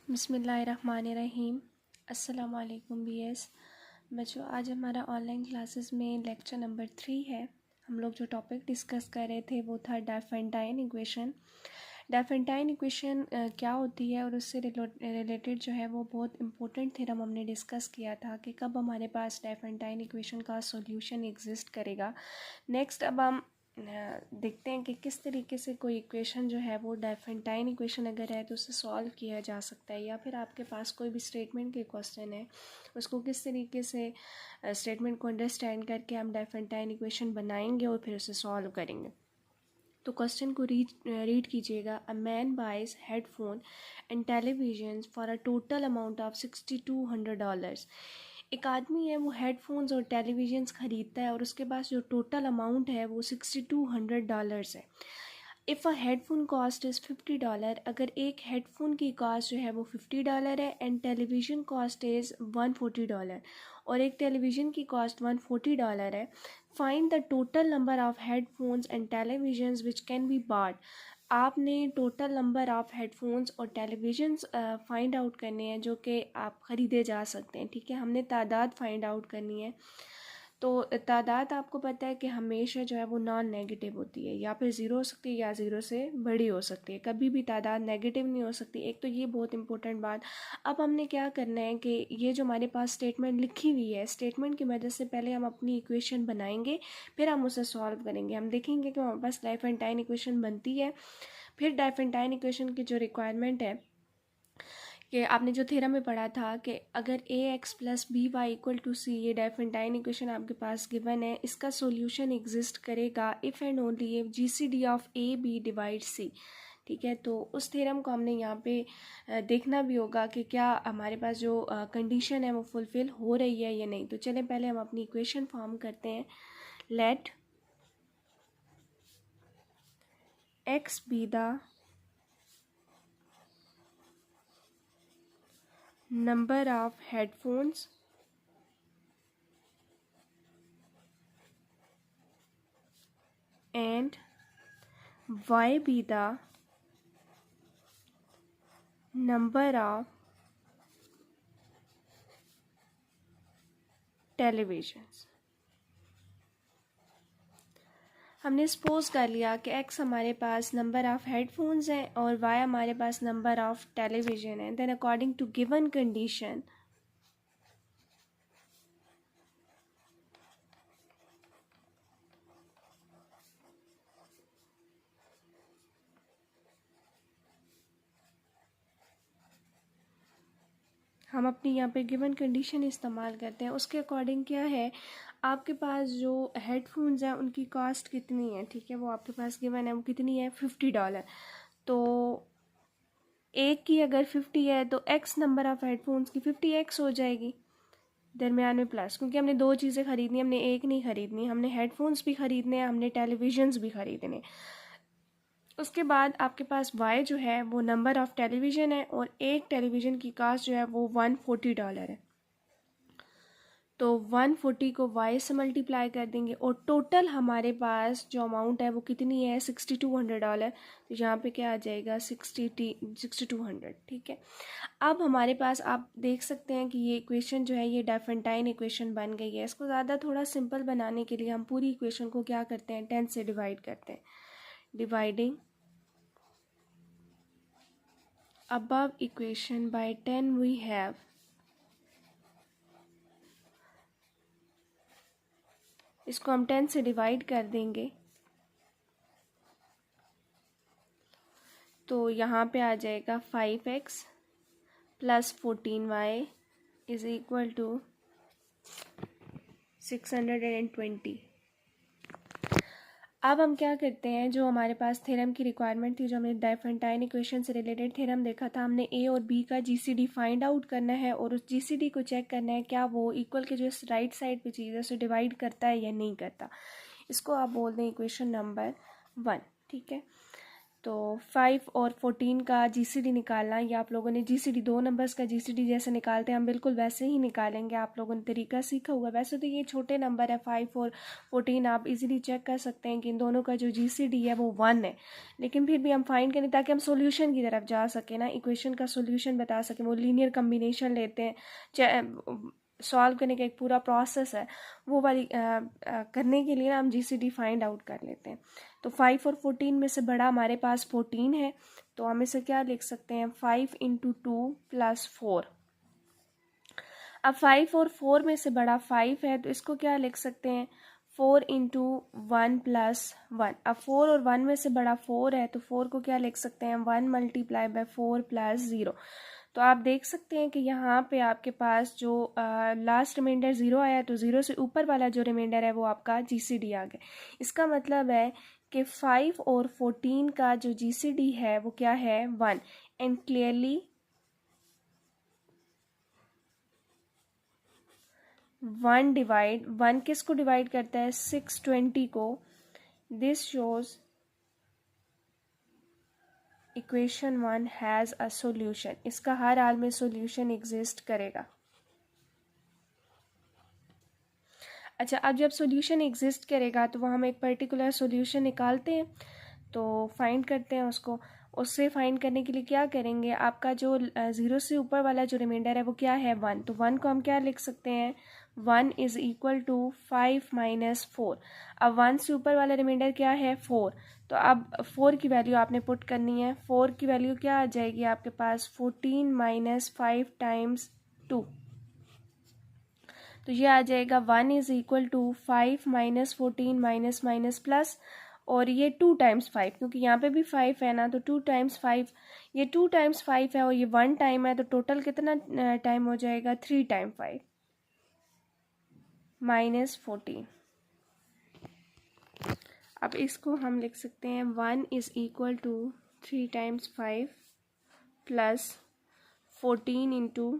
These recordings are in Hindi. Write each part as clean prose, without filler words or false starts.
बिस्मिल्लाहिर्रहमानिर्रहीम। अस्सलाम वालेकुम बीएस बच्चों, आज हमारा ऑनलाइन क्लासेस में लेक्चर नंबर 3 है। हम लोग जो टॉपिक डिस्कस कर रहे थे वो था डायफेंटाइन इक्वेशन। डायफेंटाइन इक्वेशन क्या होती है और उससे रिलेटेड जो है वो बहुत इंपॉर्टेंट थ्योरम हमने डिस्कस किया था कि कब हमारे पास डायफेंटाइन इक्वेशन का सॉल्यूशन एग्जिस्ट करेगा। नेक्स्ट अब हम देखते हैं कि किस तरीके से कोई इक्वेशन जो है वो डायफेंटाइन इक्वेशन अगर है तो उसे सॉल्व किया जा सकता है, या फिर आपके पास कोई भी स्टेटमेंट के क्वेश्चन है उसको किस तरीके से स्टेटमेंट को अंडरस्टैंड करके हम डायफेंटाइन इक्वेशन बनाएंगे और फिर उसे सॉल्व करेंगे। तो क्वेश्चन को रीड कीजिएगा। A man buys headphone and television for a total amount of $6200। एक आदमी है वो हेडफोन्स और टेलीविजन्स ख़रीदता है और उसके पास जो टोटल अमाउंट है वो $6200 है। If a headphone cost is $50, अगर एक हेडफोन की कॉस्ट जो है वो $50 है एंड टेलीविज़न कॉस्ट इज़ $140 और एक टेलीविज़न की कॉस्ट $140 है। Find the total number of headphones and televisions which can be bought. आपने टोटल नंबर ऑफ़ हेडफोन्स और टेलीविजन्स फाइंड आउट करने हैं जो कि आप ख़रीदे जा सकते हैं। ठीक है, हमने तादाद फाइंड आउट करनी है। तो तादाद आपको पता है कि हमेशा जो है वो नॉन नेगेटिव होती है, या फिर ज़ीरो हो सकती है या ज़ीरो से बड़ी हो सकती है, कभी भी तादाद नेगेटिव नहीं हो सकती। एक तो ये बहुत इंपॉर्टेंट बात। अब हमने क्या करना है कि ये जो हमारे पास स्टेटमेंट लिखी हुई है, स्टेटमेंट की मदद से पहले हम अपनी इक्वेशन बनाएंगे, फिर हम उसे सॉल्व करेंगे। हम देखेंगे कि हमारे पास डायफेंटाइन इक्वेशन बनती है। फिर डायफेंटाइन इक्वेशन की जो रिक्वायरमेंट है कि आपने जो थ्योरम में पढ़ा था कि अगर ax + by = c, ये डायफेंटाइन इक्वेशन आपके पास गिवन है, इसका सॉल्यूशन एग्जिस्ट करेगा if and only if GCD of a b divide c। ठीक है, तो उस थ्योरम को हमने यहाँ पे देखना भी होगा कि क्या हमारे पास जो कंडीशन है वो फुलफ़िल हो रही है या नहीं। तो चलें पहले हम अपनी इक्वेशन फॉर्म करते हैं। Let x be the number of headphones and y be the number of televisions। हमने सपोज कर लिया कि x हमारे पास नंबर ऑफ़ हेडफोन्स हैं और y हमारे पास नंबर ऑफ़ टेलीविज़न है। Then according to given condition हम अपनी यहाँ पे गिवन कंडीशन इस्तेमाल करते हैं। उसके अकॉर्डिंग क्या है, आपके पास जो हेडफोन्स हैं उनकी कॉस्ट कितनी है। ठीक है, वो आपके पास गिवन है, वो कितनी है $50। तो एक की अगर 50 है तो x नंबर ऑफ़ हेडफोन्स की 50x हो जाएगी, दरमियान में प्लस, क्योंकि हमने दो चीज़ें ख़रीदनी, हमने एक नहीं ख़रीदनी, हमने हेडफोन्स भी ख़रीदने हैं, हमने टेलीविज़न्स भी ख़रीदने। उसके बाद आपके पास y जो है वो नंबर ऑफ़ टेलीविज़न है और एक टेलीविज़न की कास्ट जो है वो $140 है। तो 140 को y से मल्टीप्लाई कर देंगे और टोटल हमारे पास जो अमाउंट है वो कितनी है, $6200। तो यहाँ पे क्या आ जाएगा, 6200। ठीक है, अब हमारे पास आप देख सकते हैं कि ये इक्वेशन जो है ये डायफेंटाइन इक्वेशन बन गई है। इसको ज़्यादा थोड़ा सिंपल बनाने के लिए हम पूरी इक्वेशन को क्या करते हैं, 10 से डिवाइड करते हैं। Dividing above equation by 10 we have इसको हम 10 से डिवाइड कर देंगे तो यहाँ पे आ जाएगा 5x + 14y = 620। अब हम क्या करते हैं, जो हमारे पास थ्योरम की रिक्वायरमेंट थी, जो हमने डायफेंटाइन इक्वेशन से रिलेटेड थ्योरम देखा था, हमने a और b का GCD फाइंड आउट करना है और उस GCD को चेक करना है क्या वो इक्वल के जो राइट साइड पे चीज़ है उसे डिवाइड करता है या नहीं करता। इसको आप बोल दें इक्वेशन नंबर 1। ठीक है, तो 5 और 14 का जीसीडी निकालना, या आप लोगों ने जीसीडी 2 नंबर्स का जीसीडी जैसे निकालते हैं हम बिल्कुल वैसे ही निकालेंगे। आप लोगों ने तरीका सीखा हुआ। वैसे तो ये छोटे नंबर है 5 और 14, आप इजीली चेक कर सकते हैं कि इन दोनों का जो जीसीडी है वो 1 है, लेकिन फिर भी हम फाइंड करें ताकि हम सॉल्यूशन की तरफ जा सकें ना, इक्वेशन का सॉल्यूशन बता सकें। वो लीनियर कम्बिनेशन लेते हैं, सॉल्व करने का एक पूरा प्रोसेस है, वो वाली करने के लिए ना हम जीसीडी फाइंड आउट कर लेते हैं। तो 5 और 14 में से बड़ा हमारे पास 14 है, तो हम इसे क्या लिख सकते हैं 5 इंटू 2 प्लस 4। अब 5 और 4 में से बड़ा 5 है, तो इसको क्या लिख सकते हैं 4 इंटू 1 प्लस 1। अब 4 और 1 में से बड़ा 4 है, तो 4 को क्या लिख सकते हैं 1 मल्टीप्लाई बाय 4 प्लस 0। तो आप देख सकते हैं कि यहाँ पे आपके पास जो लास्ट रिमाइंडर 0 आया है, तो 0 से ऊपर वाला जो रिमाइंडर है वो आपका जीसीडी आ गया। इसका मतलब है कि 5 और 14 का जो जीसीडी है वो क्या है 1। एंड क्लियरली 1 किसको डिवाइड करता है 620 को। This shows equation 1 has a solution. इसका हर हाल में सॉल्यूशन एग्जिस्ट करेगा। अच्छा, अब जब सॉल्यूशन एग्जिस्ट करेगा तो वह हम एक पर्टिकुलर सॉल्यूशन निकालते हैं, तो फाइंड करते हैं उसको। उससे फाइंड करने के लिए क्या करेंगे, आपका जो 0 से ऊपर वाला जो रिमाइंडर है वो क्या है 1, तो 1 को हम क्या लिख सकते हैं 1 इज़ इक्वल टू 5 माइनस 4। अब 1 से ऊपर वाला रिमाइंडर क्या है 4, तो अब 4 की वैल्यू आपने पुट करनी है। 4 की वैल्यू क्या आ जाएगी आपके पास 14 माइनस 5 टाइम्स 2, तो ये आ जाएगा 1 is equal to 5 minus 14 minus minus plus, और ये 2 टाइम्स 5, क्योंकि यहाँ पे भी 5 है ना, तो 2 टाइम्स 5, ये 2 टाइम्स 5 है और ये 1 टाइम है, तो टोटल कितना टाइम हो जाएगा 3 टाइम 5 माइनस 14। अब इसको हम लिख सकते हैं 1 is equal to 3 times 5 plus 14 into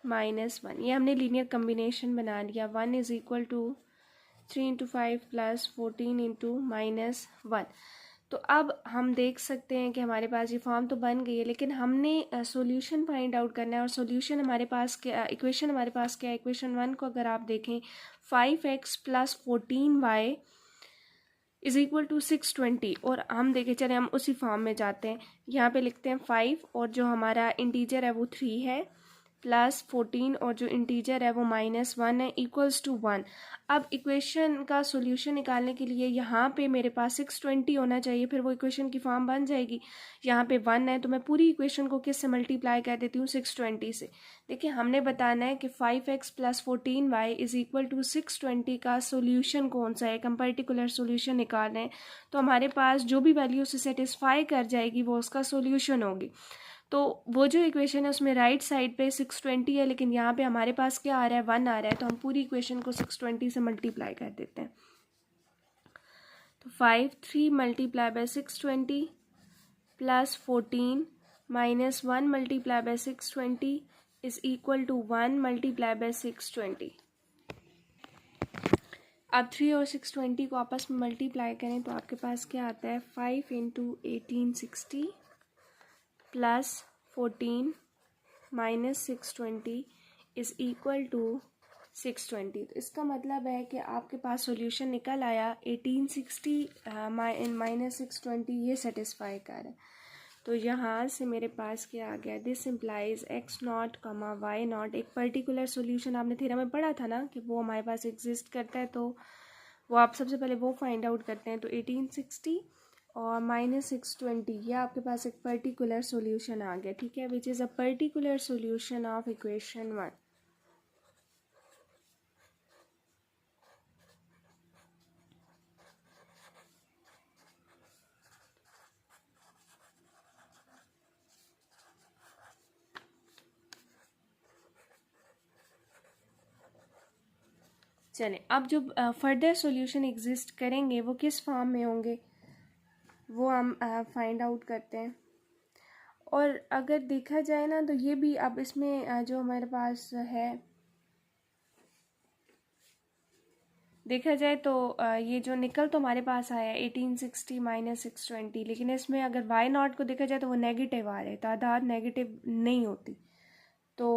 -1। ये हमने लीनियर कम्बिनेशन बना लिया। 1 is equal to 3 into 5 plus 14 into -1। तो अब हम देख सकते हैं कि हमारे पास ये फॉर्म तो बन गई है, लेकिन हमने सॉल्यूशन फाइंड आउट करना है। और सॉल्यूशन हमारे पास क्या, इक्वेशन हमारे पास क्या है, इक्वेशन 1 को अगर आप देखें 5x plus 14y is equal to 620, और हम देखें, चले हम उसी फॉर्म में जाते हैं। यहाँ पे लिखते हैं 5 और जो हमारा इंटीजर है वो 3 है, प्लस 14 और जो इंटीजर है वो -1 है, इक्वल्स टू 1। अब इक्वेशन का सॉल्यूशन निकालने के लिए यहाँ पे मेरे पास 620 होना चाहिए, फिर वो इक्वेशन की फॉर्म बन जाएगी। यहाँ पे 1 है, तो मैं पूरी इक्वेशन को किस से मल्टीप्लाई कर देती हूँ 620 से। देखिए, हमने बताना है कि 5x plus 14y is equal to 620 का सॉल्यूशन कौन सा है, हम पर्टिकुलर सॉल्यूशन निकालना है। तो हमारे पास जो भी वैल्यू उसे सेटिस्फाई कर जाएगी वो उसका सॉल्यूशन होगी। तो वो जो इक्वेशन है उसमें राइट साइड पे 620 है, लेकिन यहाँ पे हमारे पास क्या आ रहा है 1 आ रहा है, तो हम पूरी इक्वेशन को 620 से मल्टीप्लाई कर देते हैं। तो 3 multiply by 620 plus 14 minus 1 multiply by 620 is equal to 1 multiply by 620। अब 3 और 620 को आपस में मल्टीप्लाई करें तो आपके पास क्या आता है 5 into 1860 plus 14 minus 620 is equal to 620। तो इसका मतलब है कि आपके पास सॉल्यूशन निकल आया 1860 माइनस 620, ये सेटिस्फाई कर है। तो यहाँ से मेरे पास क्या आ गया, दिस इम्प्लाइज x नॉट कमा वाई नॉट। एक पर्टिकुलर सॉल्यूशन आपने थ्योरम में पढ़ा था ना कि वो हमारे पास एग्जिस्ट करता है, तो वो आप सबसे पहले वो फाइंड आउट करते हैं। तो 1860 और -620, ये आपके पास एक पर्टिकुलर सॉल्यूशन आ गया, ठीक है, which is a particular solution of equation 1। चलें, अब जो फर्दर सॉल्यूशन एग्जिस्ट करेंगे वो किस फॉर्म में होंगे वो हम फाइंड आउट करते हैं। और अगर देखा जाए ना तो ये भी अब इसमें जो हमारे पास है देखा जाए तो ये जो निकल तो हमारे पास आया 1860 माइनस 620, लेकिन इसमें अगर वाई नॉट को देखा जाए तो वो नेगेटिव आ रहे, तादाद नेगेटिव नहीं होती। तो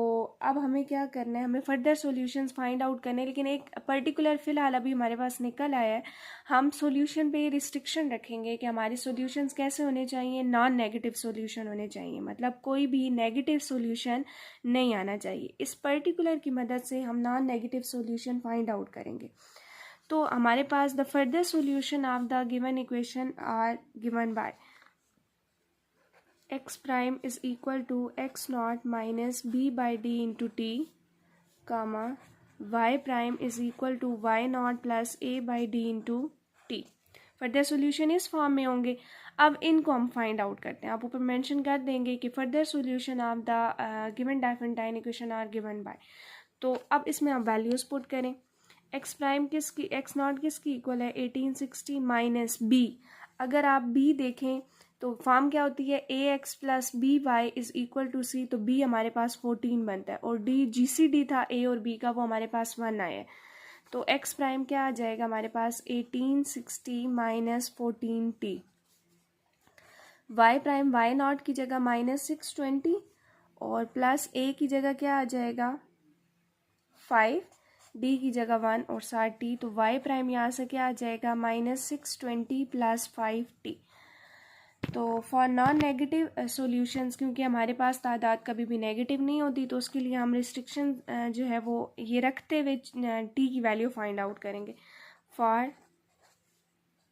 अब हमें क्या करना है, हमें फर्दर सॉल्यूशंस फाइंड आउट करने हैं, लेकिन एक पर्टिकुलर फ़िलहाल अभी हमारे पास निकल आया है। हम सॉल्यूशन पे रिस्ट्रिक्शन रखेंगे कि हमारे सॉल्यूशंस कैसे होने चाहिए, नॉन नेगेटिव सॉल्यूशन होने चाहिए, मतलब कोई भी नेगेटिव सॉल्यूशन नहीं आना चाहिए। इस पर्टिकुलर की मदद से हम non negative solution find out करेंगे। तो हमारे पास the further solution of the given equation are given by x prime is equal to x naught minus b by d into t, comma y prime is equal to y naught plus a by d into t। Further solution इस फॉर्म में होंगे। अब इनको हम फाइंड आउट करते हैं। आप ऊपर मेंशन कर देंगे कि further solution of the given diophantine equation are given by. तो अब इसमें आप वैल्यूज पुट करें। एक्स प्राइम किसकी, एक्स नॉट किसकी इक्वल है 1860 माइनस बी। अगर आप बी देखें तो फॉर्म क्या होती है, a x plus b y is equal to c, तो बी हमारे पास 14 बनता है, और डी जी सी डी था ए और बी का, वो हमारे पास 1 आया है। तो एक्स प्राइम क्या आ जाएगा हमारे पास 1860 minus 14t। Y prime y naught की जगह माइनस 620 और प्लस ए की जगह क्या आ जाएगा 5, डी की जगह 1 और साथ टी। तो वाई प्राइम यहाँ से क्या आ जाएगा माइनस 620 प्लस 5t। तो फॉर नॉन नेगेटिव सॉल्यूशंस, क्योंकि हमारे पास तादाद कभी भी नेगेटिव नहीं होती, तो उसके लिए हम रिस्ट्रिक्शन जो है वो ये रखते हुए टी की वैल्यू फाइंड आउट करेंगे। For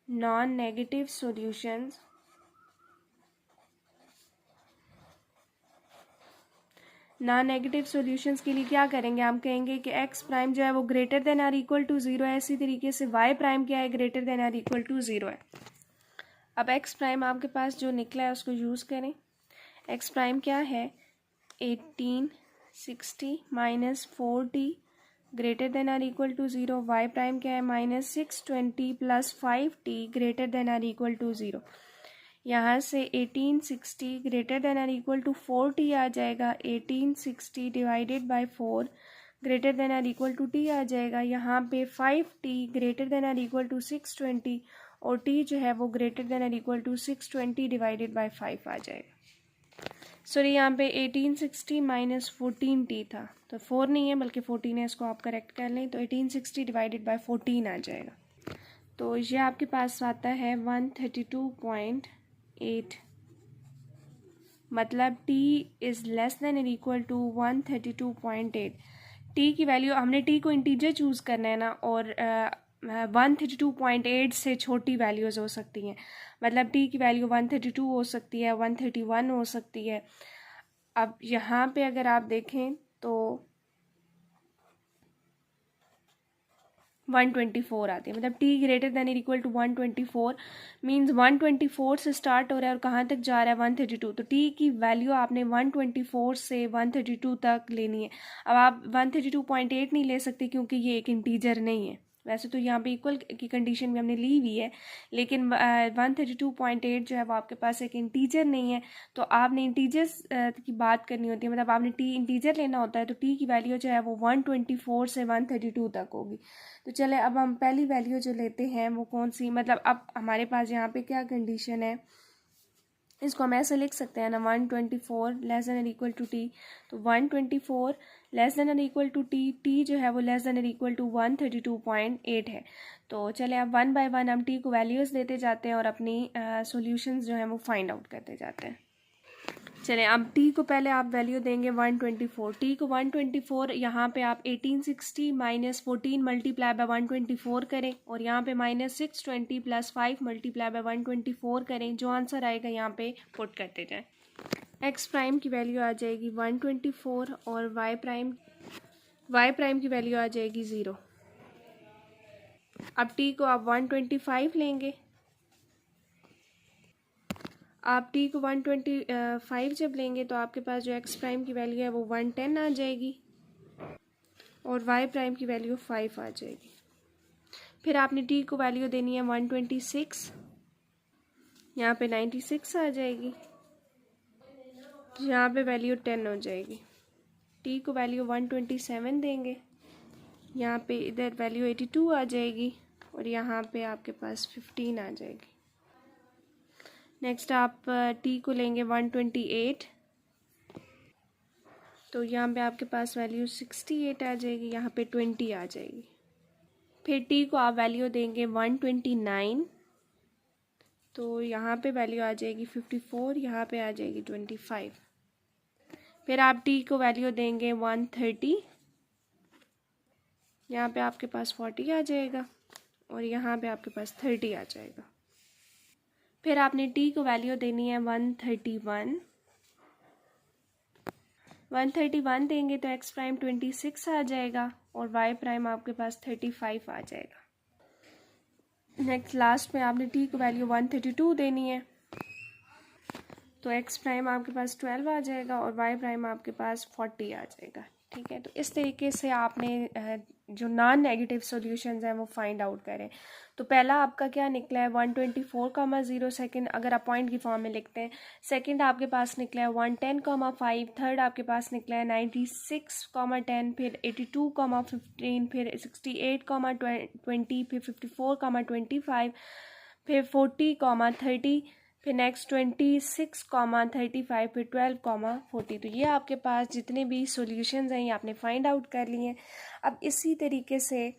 non negative solutions, non negative solutions के लिए क्या करेंगे, हम कहेंगे कि एक्स प्राइम जो है वो greater than or equal to 0 है। इसी तरीके से वाई प्राइम क्या है, greater than or equal to 0 है। अब एक्स प्राइम आपके पास जो निकला है उसको यूज़ करें। एक्स प्राइम क्या है 1860 minus 4t greater than or equal to 0। Y prime क्या है minus 620 plus 5t greater than or equal to 0। यहाँ से 1860 greater than or equal to 4t आ जाएगा। 1860 divided by 4 greater than or equal to t आ जाएगा। यहाँ पे 5t greater than or equal to 620 और t जो है वो greater than or equal to 620 divided by 5 आ जाएगा। सॉरी, यहाँ पे 1860 माइनस 14t था, तो 4 नहीं है बल्कि 14 है, इसको आप करेक्ट कर लें। तो 1860 डिवाइडेड बाय 14 आ जाएगा। तो ये आपके पास आता है 132.8, मतलब t इज़ लेस देन और इक्वल टू 132.8। t की वैल्यू, हमने t को इंटीजर चूज़ करना है ना, और 132.8 से छोटी वैल्यूज़ हो सकती हैं, मतलब t की वैल्यू 132 हो सकती है, 131 हो सकती है। अब यहाँ पे अगर आप देखें तो 124 आती है, मतलब t greater than equal to 124 means 124 से स्टार्ट हो रहा है और कहाँ तक जा रहा है 132। तो t की वैल्यू आपने 124 से 132 तक लेनी है। अब आप 132.8 नहीं ले सकते क्योंकि ये एक इंटीजर नहीं है। वैसे तो यहाँ पे इक्वल की कंडीशन भी हमने ली हुई है, लेकिन 132.8 जो है वो आपके पास एक इंटीजर नहीं है। तो आपने इंटीजर्स की बात करनी होती है, मतलब आपने t इंटीजर लेना होता है, तो t की वैल्यू जो है वो 124 से 132 तक होगी। तो चले अब हम पहली वैल्यू जो लेते हैं वो कौन सी, मतलब अब हमारे पास यहाँ पे क्या कंडीशन है, इसको हम ऐसे लिख सकते हैं ना, 124 लेस देन और इक्वल टू टी। तो 124 लेस देन और इक्वल टू टी, टी जो है वो लेस देन और इक्वल टू 132.8 है। तो चले अब 1 बाय 1 हम टी को वैल्यूज़ देते जाते हैं और अपनी सॉल्यूशंस जो हैं वो फाइंड आउट करते जाते हैं। चलें, अब t को पहले आप वैल्यू देंगे 124। t को 124, यहाँ पे आप 1860 माइनस 14 मल्टीप्लाई बाय 124 करें, और यहाँ पे माइनस 620 प्लस 5 मल्टीप्लाई बाय 124 करें। जो आंसर आएगा यहाँ पे पुट करते जाएं। x प्राइम की वैल्यू आ जाएगी 124 और y प्राइम की वैल्यू आ जाएगी 0। अब t को आप 125 लेंगे, आप t को 125 जब लेंगे तो आपके पास जो x प्राइम की वैल्यू है वो 110 आ जाएगी और y प्राइम की वैल्यू 5 आ जाएगी। फिर आपने t को वैल्यू देनी है 126, यहाँ पे 96 आ जाएगी, यहाँ पे वैल्यू 10 हो जाएगी। t को वैल्यू 127 देंगे, यहाँ पे इधर वैल्यू 82 आ जाएगी और यहाँ पे आपके पास 15 आ जाएगी। नेक्स्ट आप t को लेंगे 128, तो यहाँ पे आपके पास वैल्यू 68 आ जाएगी, यहाँ पे 20 आ जाएगी। फिर t को आप वैल्यू देंगे 129, तो यहाँ पे वैल्यू आ जाएगी 54, यहाँ पे आ जाएगी 25। फिर आप t को वैल्यू देंगे 130, यहाँ पे आपके पास 40 आ जाएगा और यहाँ पे आपके पास 30 आ जाएगा। फिर आपने t को वैल्यू देनी है 131, 131 देंगे तो x प्राइम 26 आ जाएगा और y प्राइम आपके पास 35 आ जाएगा। नेक्स्ट लास्ट में आपने t को वैल्यू 132 देनी है, तो x प्राइम आपके पास 12 आ जाएगा और y प्राइम आपके पास 40 आ जाएगा। ठीक है, तो इस तरीके से आपने जो नॉन नेगेटिव सॉल्यूशंस हैं वो फाइंड आउट करें। तो पहला आपका क्या निकला है 124,0 सेकंड, अगर आप पॉइंट की फॉर्म में लिखते हैं। सेकंड आपके पास निकला है 110,5, थर्ड आपके पास निकला है 96,10, फिर 82,15, फिर 68,20, फिर 54,25, फिर 40,30, फिर नेक्स्ट 26,35, फिर 12,40। तो ये आपके पास जितने भी सॉल्यूशंस हैं ये आपने फाइंड आउट कर लिए हैं। अब इसी तरीके से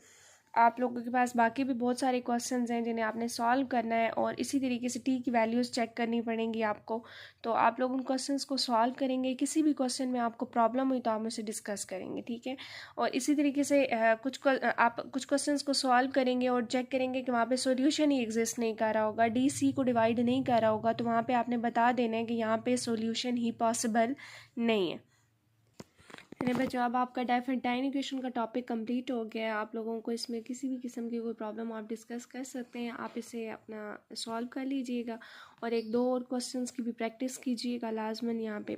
आप लोगों के पास बाकी भी बहुत सारे क्वेश्चंस हैं जिन्हें आपने सॉल्व करना है और इसी तरीके से टी की वैल्यूज़ चेक करनी पड़ेंगी आपको। तो आप लोग उन क्वेश्चंस को सॉल्व करेंगे, किसी भी क्वेश्चन में आपको प्रॉब्लम हुई तो आप मुझसे डिस्कस करेंगे। ठीक है, और इसी तरीके से आप कुछ क्वेश्चंस को सॉल्व करेंगे और चेक करेंगे कि वहाँ पे सॉल्यूशन ही एग्जिस्ट नहीं कर रहा होगा, डी सी को डिवाइड नहीं कर रहा होगा, तो वहाँ पर आपने बता देना है कि यहाँ पर सोल्यूशन ही पॉसिबल नहीं है। अरे बच्चों, अब आपका डाइफेंटाइन इक्वेशन का टॉपिक कंप्लीट हो गया है। आप लोगों को इसमें किसी भी किस्म की कोई प्रॉब्लम आप डिस्कस कर सकते हैं, आप इसे अपना सॉल्व कर लीजिएगा और एक दो और क्वेश्चंस की भी प्रैक्टिस कीजिएगा लाजमन। यहाँ पे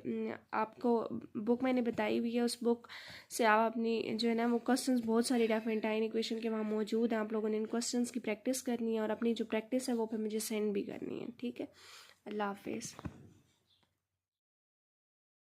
आपको बुक मैंने बताई हुई है, उस बुक से आप अपनी जो है ना वो क्वेश्चंस बहुत सारे डाइफेंटाइन इक्वेशन के वहाँ मौजूद हैं। आप लोगों ने इन क्वेश्चंस की प्रैक्टिस करनी है और अपनी जो प्रैक्टिस है वो फिर मुझे सेंड भी करनी है। ठीक है, अल्लाह हाफिज़।